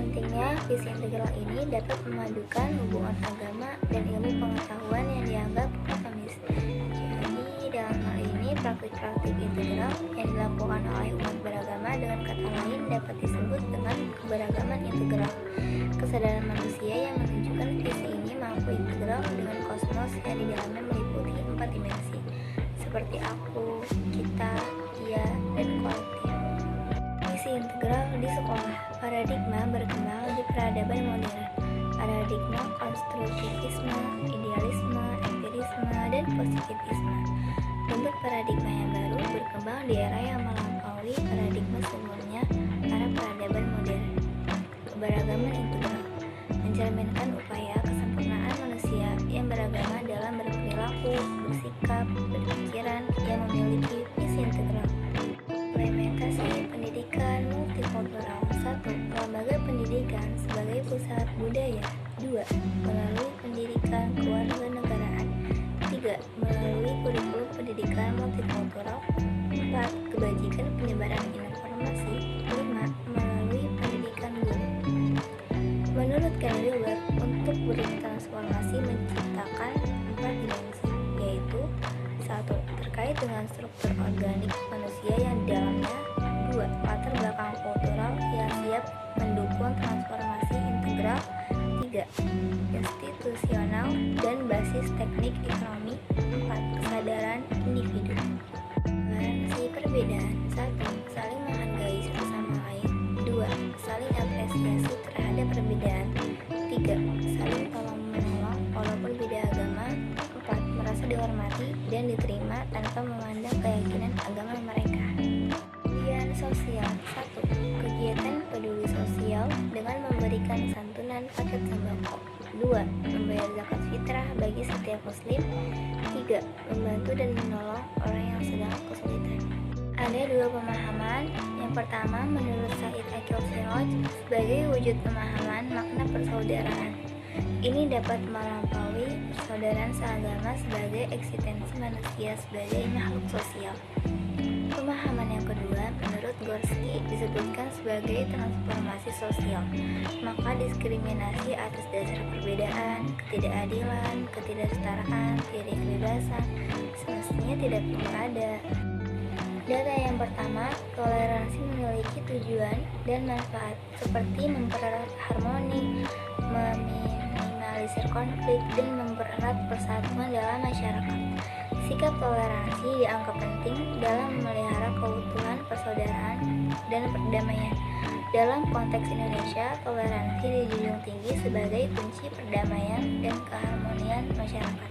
Pentingnya visi integral ini dapat memadukan hubungan agama dan ilmu pengetahuan yang dianggap platonis. Jadi dalam hal ini praktik-praktik integral yang dilakukan oleh umat beragama dengan kata lain dapat disebut dengan keberagaman integral. Kesadaran manusia yang menunjukkan visi ini mampu integral dengan kosmos yang di dalamnya meliputi 4 dimensi seperti aku, kita, dia, dan kolektif. Visi integral di sekolah. Paradigma berkembang di peradaban modern. Paradigma konstruktivisme, idealisme, empirisme, dan positivisme. Bentuk paradigma yang baru berkembang di era yang melampaui paradigma sebelumnya, para peradaban modern. Keberagaman integral mencerminkan upaya kesempurnaan manusia yang beragama dalam berperilaku, bersikap, berpikiran yang memiliki visi integral. Implementasi pendidikan multikultural. 1. Lembaga pendidikan sebagai pusat budaya. 2. Melalui pendidikan kewarganegaraan. 3. Melalui kurikulum pendidikan multikultural. 4. Kebajikan penyebaran informasi. 5. Melalui pendidikan guru. Menurut Ken Wilber, untuk bertransformasi menciptakan 4 dimensi, yaitu 1. Terkait dengan struktur organik manusia yang di dalamnya. 2. Latar belakang kultural yang siap mendukung transformasi integral. 3. Institusional dan basis teknik ekonomi. 4. Kesadaran individu. Toleransi perbedaan. 1. Saling menghargai satu sama lain. 2. Saling apresiasi terhadap perbedaan. 3. Saling tolong menolong walaupun beda agama. 4. Merasa dihormati dan diterima tanpa memandang keyakinan agama mereka. Kegiatan sosial. 1. Kegiatan peduli sosial dengan memberikan santunan paket sembako. 2. Membayar zakat fitrah bagi setiap muslim. 3. Membantu dan menolong orang yang sedang kesulitan. Ada 2 pemahaman. Yang pertama, menurut Said Akil Siraj, sebagai wujud pemahaman makna persaudaraan. Ini dapat melampaui persaudaraan seagama sebagai eksistensi manusia sebagai makhluk sosial. Pemahaman yang kedua, menurut Gorski, disebutkan sebagai transformasi sosial. Maka diskriminasi atas dasar perbedaan, ketidakadilan, ketidaksetaraan, tiada kebebasan semestinya tidak perlu ada. Data yang pertama, toleransi memiliki tujuan dan manfaat seperti mempererat harmoni, meminimalisir konflik, dan mempererat persatuan dalam masyarakat. Sikap toleransi dianggap penting dalam memelihara keutuhan persaudaraan dan perdamaian. Dalam konteks Indonesia, toleransi dijunjung tinggi sebagai kunci perdamaian dan keharmonian masyarakat.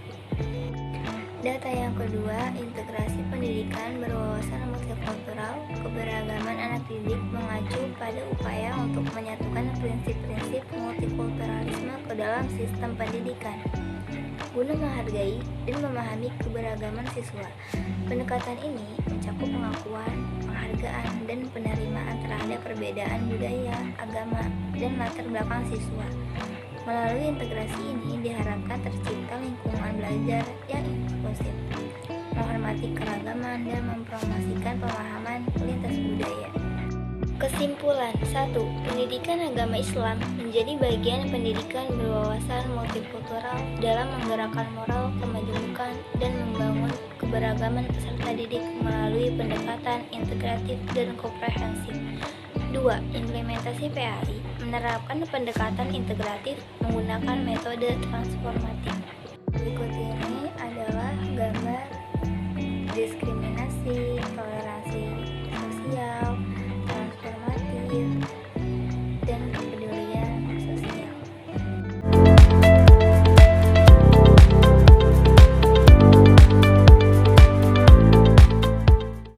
Data yang kedua, integrasi pendidikan berwawasan multikultural. Keberagaman anak didik mengacu pada upaya untuk menyatukan prinsip-prinsip multikulturalisme ke dalam sistem pendidikan guna menghargai dan memahami keberagaman siswa. Pendekatan ini mencakup pengakuan, penghargaan, dan penerimaan terhadap perbedaan budaya, agama, dan latar belakang siswa. Melalui integrasi ini diharapkan tercipta lingkungan belajar yang inklusif, menghormati keragaman, dan mempromosikan pemahaman lintas budaya. Kesimpulan. 1. Pendidikan agama Islam menjadi bagian pendidikan berwawasan multikultural dalam menggerakkan moral kemajemukan dan membangun keberagaman peserta didik melalui pendekatan integratif dan komprehensif. 2. Implementasi PAI menerapkan pendekatan integratif menggunakan metode transformatif. Berikut